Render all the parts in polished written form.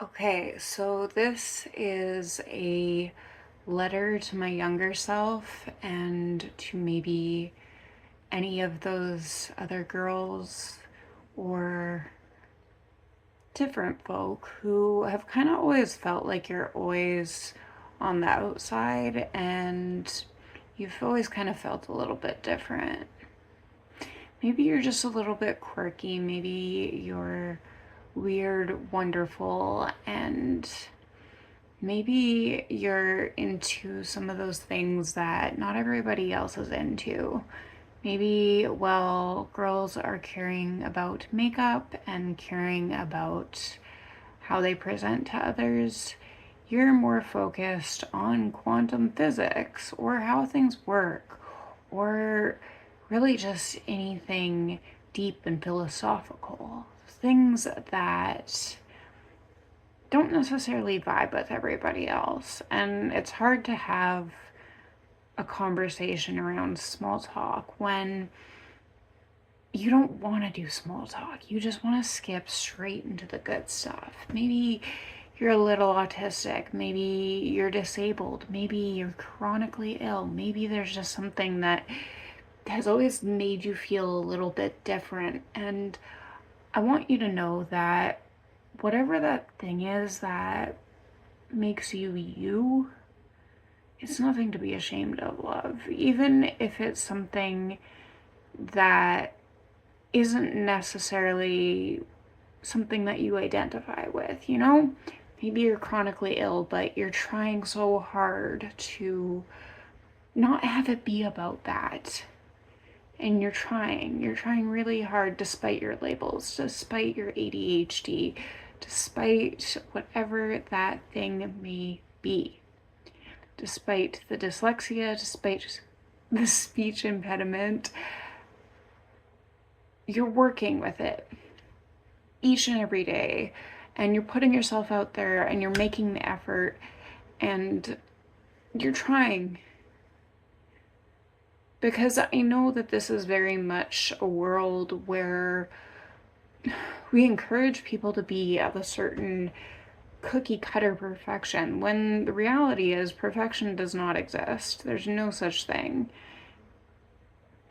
Okay, so this is a letter to my younger self and to maybe any of those other girls or different folk who have kind of always felt like you're always on the outside and you've always kind of felt a little bit different. Maybe you're just a little bit quirky, maybe you're weird, wonderful, and maybe you're into some of those things that not everybody else is into. Maybe, well, girls are caring about makeup and caring about how they present to others. You're more focused on quantum physics or how things work, or really just anything deep and philosophical. Things that don't necessarily vibe with everybody else. And it's hard to have a conversation around small talk when you don't want to do small talk. You just want to skip straight into the good stuff. Maybe you're a little autistic. Maybe you're disabled. Maybe you're chronically ill. Maybe there's just something that has always made you feel a little bit different. And I want you to know that whatever that thing is that makes you you, it's nothing to be ashamed of, love. Even if it's something that isn't necessarily something that you identify with, you know? Maybe you're chronically ill, but you're trying so hard to not have it be about that. And you're trying really hard despite your labels, despite your ADHD, despite whatever that thing may be, despite the dyslexia, despite the speech impediment. You're working with it each and every day, and you're putting yourself out there and you're making the effort and you're trying, because I know that this is very much a world where we encourage people to be of a certain cookie cutter perfection when the reality is perfection does not exist. There's no such thing.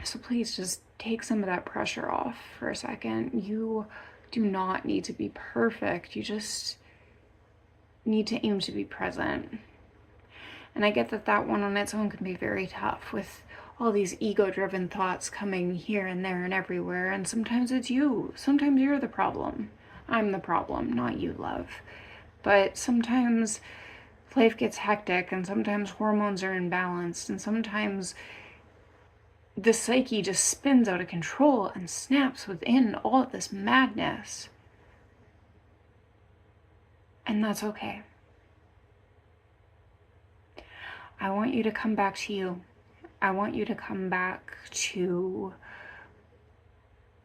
So please just take some of that pressure off for a second. You do not need to be perfect. You just need to aim to be present. And I get that that one on its own can be very tough with all these ego-driven thoughts coming here and there and everywhere. And sometimes it's you. Sometimes you're the problem. I'm the problem, not you, love. But sometimes life gets hectic and sometimes hormones are imbalanced and sometimes the psyche just spins out of control and snaps within all of this madness. And that's okay. I want you to come back to you. I want you to come back to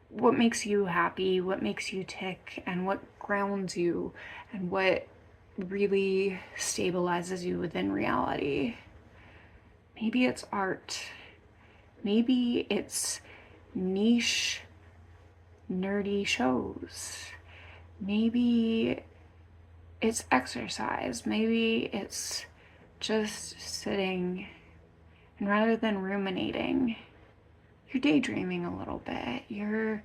what makes you happy, what makes you tick, and what grounds you, and what really stabilizes you within reality. Maybe it's art. Maybe it's niche, nerdy shows. Maybe it's exercise. Maybe it's just sitting, and rather than ruminating, you're daydreaming a little bit. You're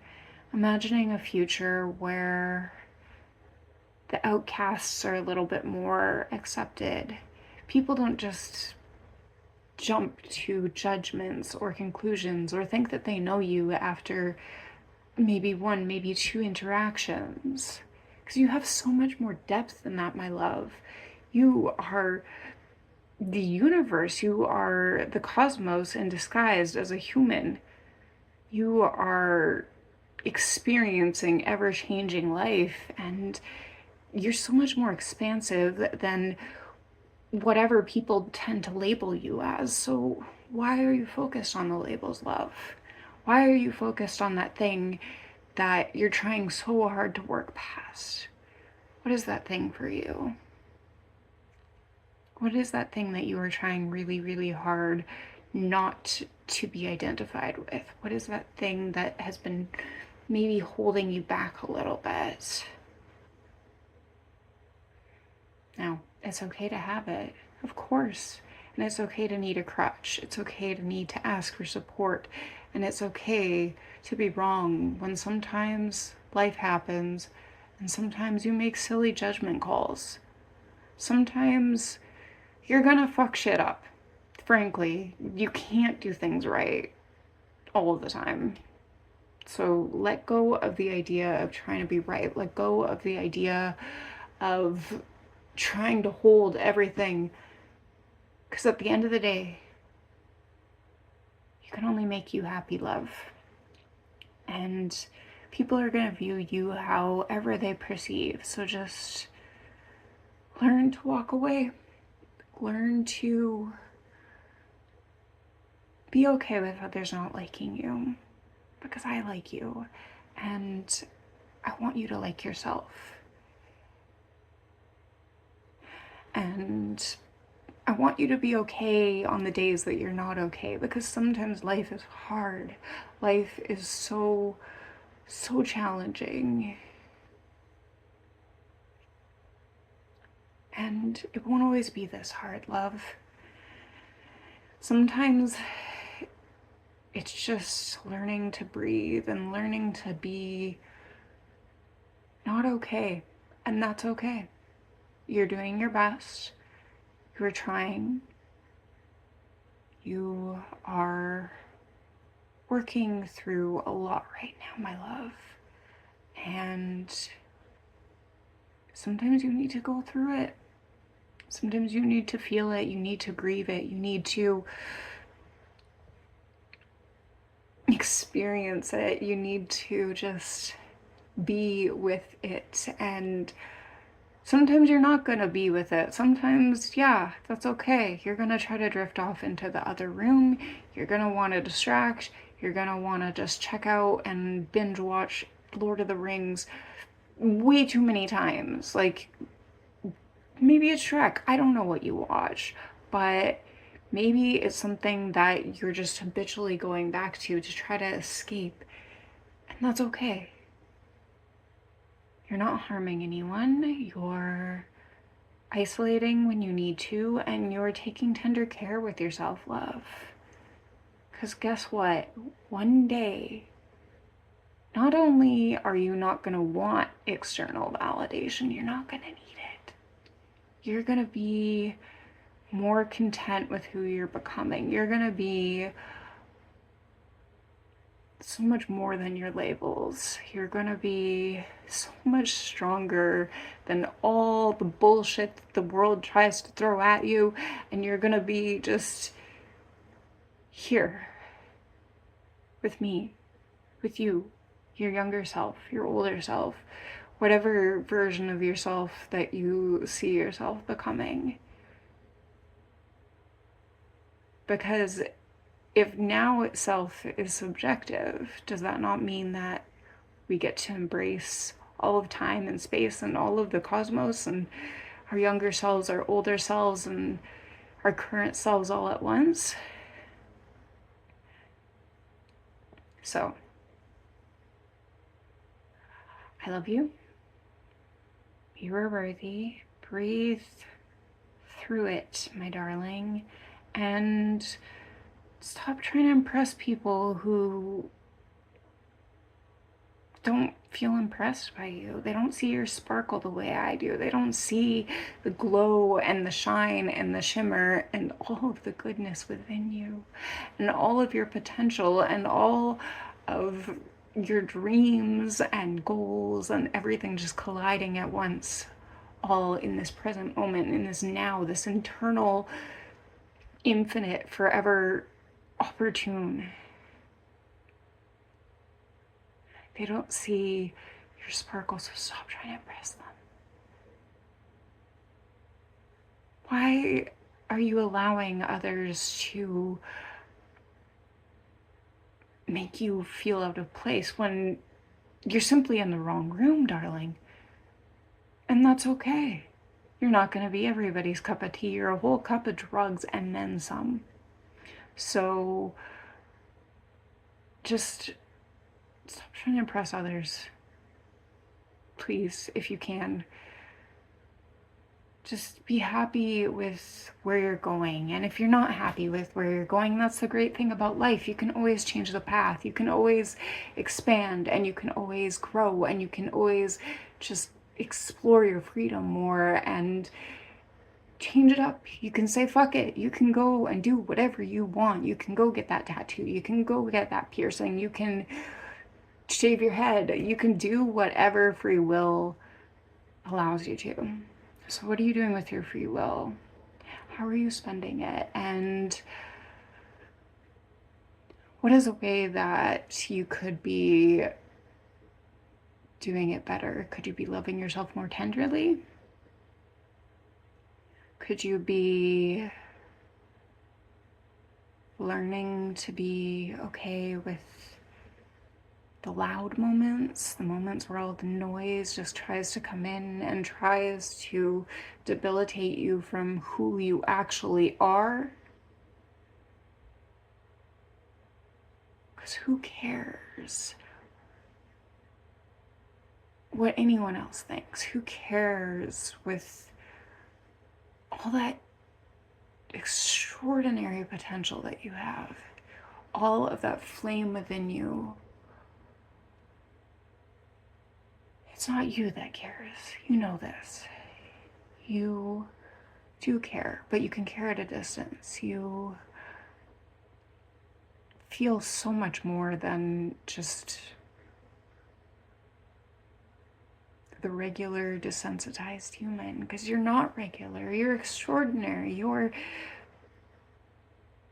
imagining a future where the outcasts are a little bit more accepted. People don't just jump to judgments or conclusions or think that they know you after maybe one, maybe two interactions. Because you have so much more depth than that, my love. You are the universe. You are the cosmos in disguised as a human. You are experiencing ever-changing life, and you're so much more expansive than whatever people tend to label you as. So why are you focused on the labels, love? Why are you focused on that thing that you're trying so hard to work past? What is that thing for you? What is that thing that you are trying really, really hard not to be identified with? What is that thing that has been maybe holding you back a little bit? Now, it's okay to have it, of course. And it's okay to need a crutch. It's okay to need to ask for support. And it's okay to be wrong when sometimes life happens and sometimes you make silly judgment calls. Sometimes you're gonna fuck shit up. Frankly, you can't do things right all the time. So let go of the idea of trying to be right. Let go of the idea of trying to hold everything. Because at the end of the day, you can only make you happy, love. And people are going to view you however they perceive. So just learn to walk away. Learn to be okay with others not liking you. Because I like you. And I want you to like yourself. And I want you to be okay on the days that you're not okay, because sometimes life is hard. Life is so challenging. And it won't always be this hard, love. Sometimes it's just learning to breathe and learning to be not okay. And that's okay. You're doing your best. You're trying. You are working through a lot right now, my love. And sometimes you need to go through it. Sometimes you need to feel it. You need to grieve it. You need to experience it. You need to just be with it. And sometimes you're not going to be with it. Sometimes, yeah, that's okay. You're going to try to drift off into the other room. You're going to want to distract. You're going to want to just check out and binge watch Lord of the Rings way too many times. Like, maybe it's Shrek. I don't know what you watch, but maybe it's something that you're just habitually going back to try to escape. And that's okay. You're not harming anyone. You're isolating when you need to, and you're taking tender care with your self-love. Because guess what? One day, not only are you not going to want external validation, you're not going to need it. You're going to be more content with who you're becoming. You're going to be so much more than your labels. You're going to be so much stronger than all the bullshit that the world tries to throw at you. And you're going to be just here with me, with you, your younger self, your older self, whatever version of yourself that you see yourself becoming. Because if now itself is subjective, does that not mean that we get to embrace all of time and space and all of the cosmos and our younger selves, our older selves, and our current selves all at once? So, I love you. You are worthy. Breathe through it, my darling. And stop trying to impress people who don't feel impressed by you. They don't see your sparkle the way I do. They don't see the glow and the shine and the shimmer and all of the goodness within you and all of your potential and all of your dreams and goals and everything just colliding at once, all in this present moment, in this now, this eternal, infinite, forever opportune. They don't see your sparkle, so stop trying to impress them. Why are you allowing others to make you feel out of place when you're simply in the wrong room, darling? And that's okay. You're not going to be everybody's cup of tea. You're a whole cup of drugs and then some. So just stop trying to impress others. Please, if you can. Just be happy with where you're going. And if you're not happy with where you're going, that's the great thing about life. You can always change the path. You can always expand, and you can always grow, and you can always just explore your freedom more and change it up. You can say fuck it. You can go and do whatever you want. You can go get that tattoo. You can go get that piercing. You can shave your head. You can do whatever free will allows you to. So what are you doing with your free will? How are you spending it? And what is a way that you could be doing it better? Could you be loving yourself more tenderly? Could you be learning to be okay with the loud moments, the moments where all the noise just tries to come in and tries to debilitate you from who you actually are? Because who cares what anyone else thinks? Who cares with all that extraordinary potential that you have, all of that flame within you? It's not you that cares. You know this. You do care, but you can care at a distance. You feel so much more than just the regular desensitized human, because you're not regular. You're extraordinary. You're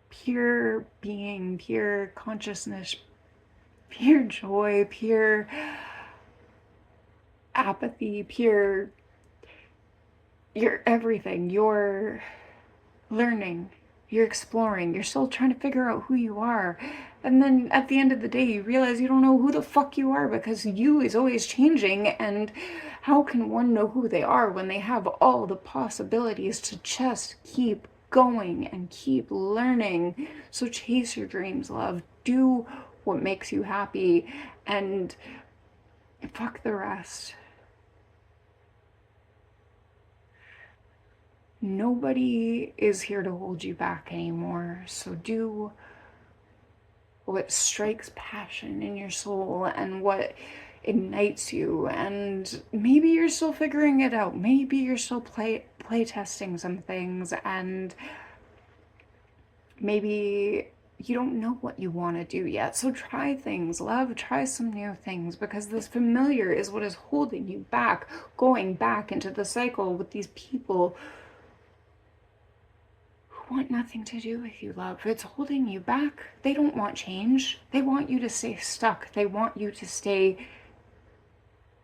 pure being, pure consciousness, pure joy, pure apathy, pure, you're everything. You're learning, you're exploring, you're still trying to figure out who you are. And then at the end of the day, you realize you don't know who the fuck you are, because you is always changing. And how can one know who they are when they have all the possibilities to just keep going and keep learning? So chase your dreams, love. Do what makes you happy, and fuck the rest. Nobody is here to hold you back anymore. So do what strikes passion in your soul and what ignites you. And maybe you're still figuring it out. Maybe you're still play testing some things, and maybe you don't know what you want to do yet. So try things, love. Try some new things, because this familiar is what is holding you back, going back into the cycle with these people want nothing to do with you, love. It's holding you back. They don't want change. They want you to stay stuck. They want you to stay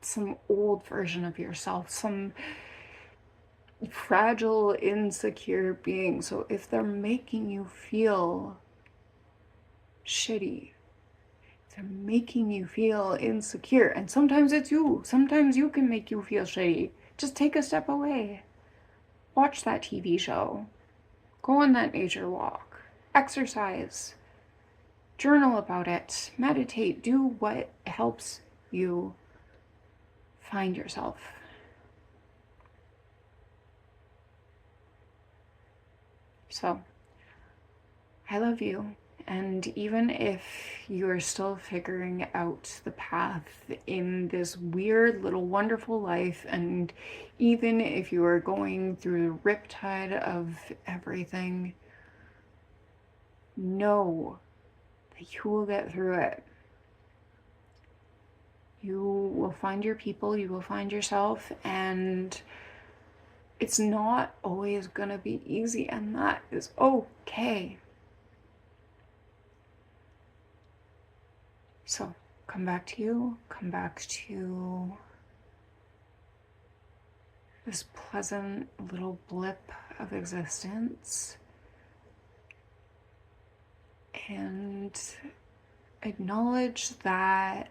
some old version of yourself, some fragile, insecure being. So if they're making you feel shitty, if they're making you feel insecure, and sometimes it's you, sometimes you can make you feel shitty, just take a step away. Watch that TV show. Go on that nature walk, exercise, journal about it, meditate, do what helps you find yourself. So, I love you. And even if you're still figuring out the path in this weird little wonderful life, and even if you are going through the riptide of everything, know that you will get through it. You will find your people, you will find yourself, and it's not always gonna be easy, and that is okay. So come back to you, come back to this pleasant little blip of existence, and acknowledge that,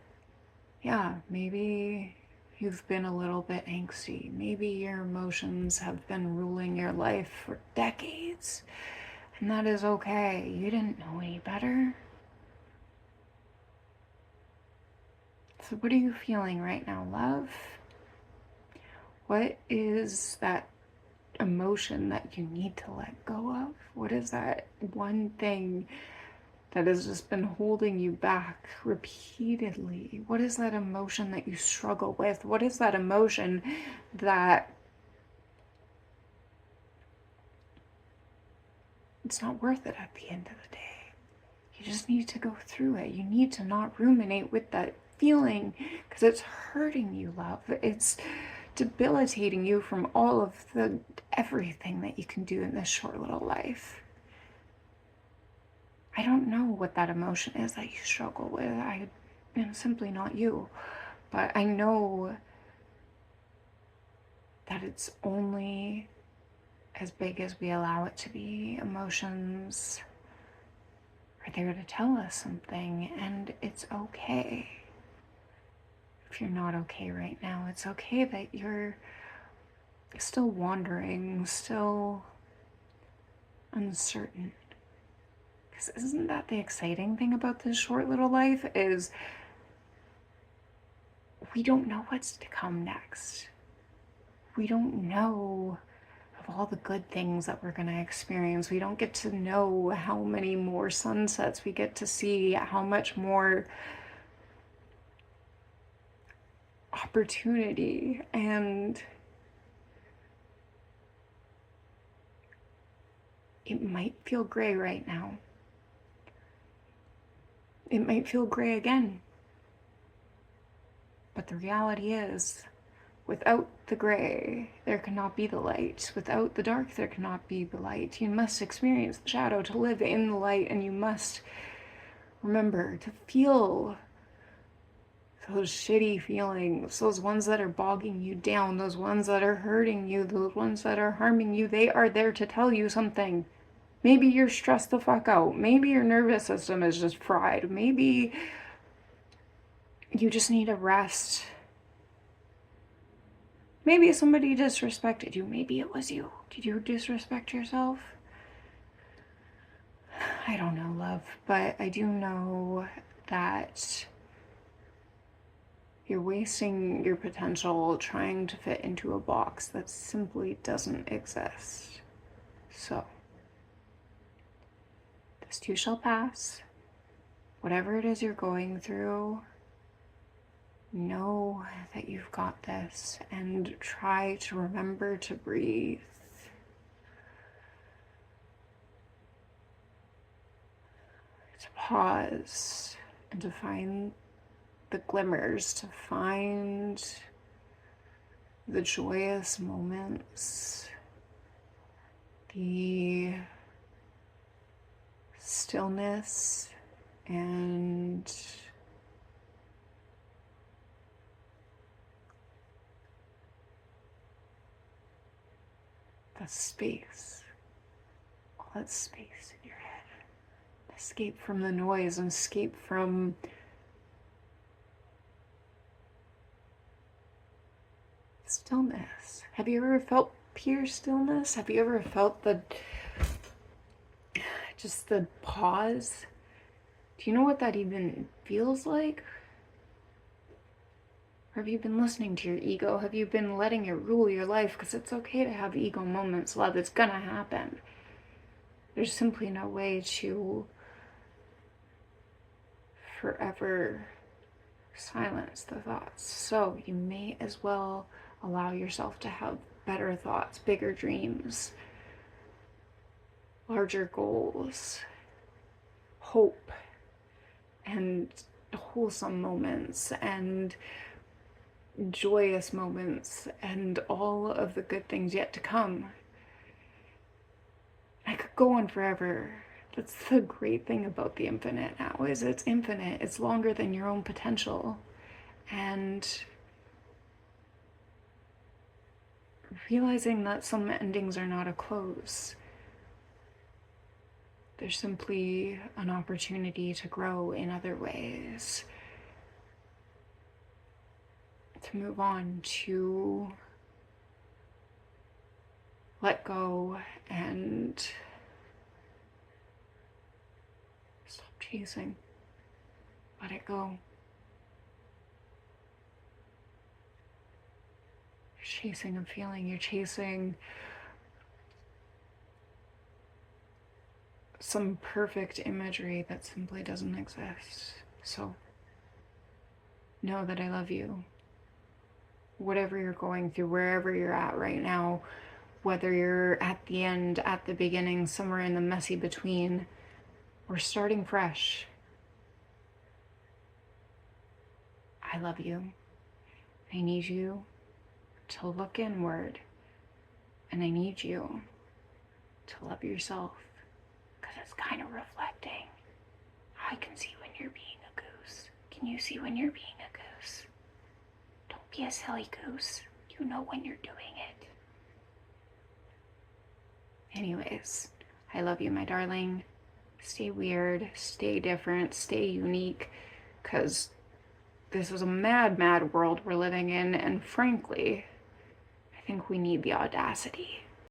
yeah, maybe you've been a little bit angsty. Maybe your emotions have been ruling your life for decades, and that is okay. You didn't know any better. So what are you feeling right now, love? What is that emotion that you need to let go of? What is that one thing that has just been holding you back repeatedly? What is that emotion that you struggle with? What is that emotion that it's not worth it at the end of the day? You just need to go through it. You need to not ruminate with that feeling because it's hurting you, love. It's debilitating you from all of the everything that you can do in this short little life. I don't know what that emotion is that you struggle with. I am simply not you. But I know that it's only as big as we allow it to be. Emotions are there to tell us something, and it's okay. If you're not okay right now, it's okay that you're still wandering, still uncertain. Because isn't that the exciting thing about this short little life, is we don't know what's to come next. We don't know of all the good things that we're going to experience. We don't get to know how many more sunsets we get to see, how much more opportunity, and it might feel gray right now. It might feel gray again. But the reality is, without the gray, there cannot be the light. Without the dark, there cannot be the light. You must experience the shadow to live in the light, and you must remember to feel those shitty feelings, those ones that are bogging you down, those ones that are hurting you, those ones that are harming you. They are there to tell you something. Maybe you're stressed the fuck out. Maybe your nervous system is just fried. Maybe you just need a rest. Maybe somebody disrespected you. Maybe it was you. Did you disrespect yourself? I don't know, love, but I do know that you're wasting your potential trying to fit into a box that simply doesn't exist. So, this too shall pass. Whatever it is you're going through, know that you've got this, and try to remember to breathe. To pause and to find the glimmers, to find the joyous moments, the stillness, and the space, all that space in your head. Escape from the noise and escape from stillness. Have you ever felt pure stillness? Have you ever felt just the pause? Do you know what that even feels like? Or have you been listening to your ego? Have you been letting it rule your life? Because it's okay to have ego moments, love. It's gonna happen. There's simply no way to forever silence the thoughts. So you may as well allow yourself to have better thoughts, bigger dreams, larger goals, hope, and wholesome moments, and joyous moments, and all of the good things yet to come. I could go on forever. That's the great thing about the infinite now, is it's infinite. It's longer than your own potential. And realizing that some endings are not a close. They're simply an opportunity to grow in other ways. To move on, to let go and stop chasing. Let it go. You're chasing a feeling. You're chasing some perfect imagery that simply doesn't exist. So know that I love you. Whatever you're going through, wherever you're at right now, whether you're at the end, at the beginning, somewhere in the messy between, we're starting fresh. I love you. I need you to look inward, and I need you to love yourself, because it's kind of reflecting. I can see when you're being a goose. Can you see when you're being a goose? Don't be a silly goose. You know when you're doing it. Anyways, I love you, my darling. Stay weird, stay different, stay unique, because this is a mad, mad world we're living in, and frankly, I think we need the audacity.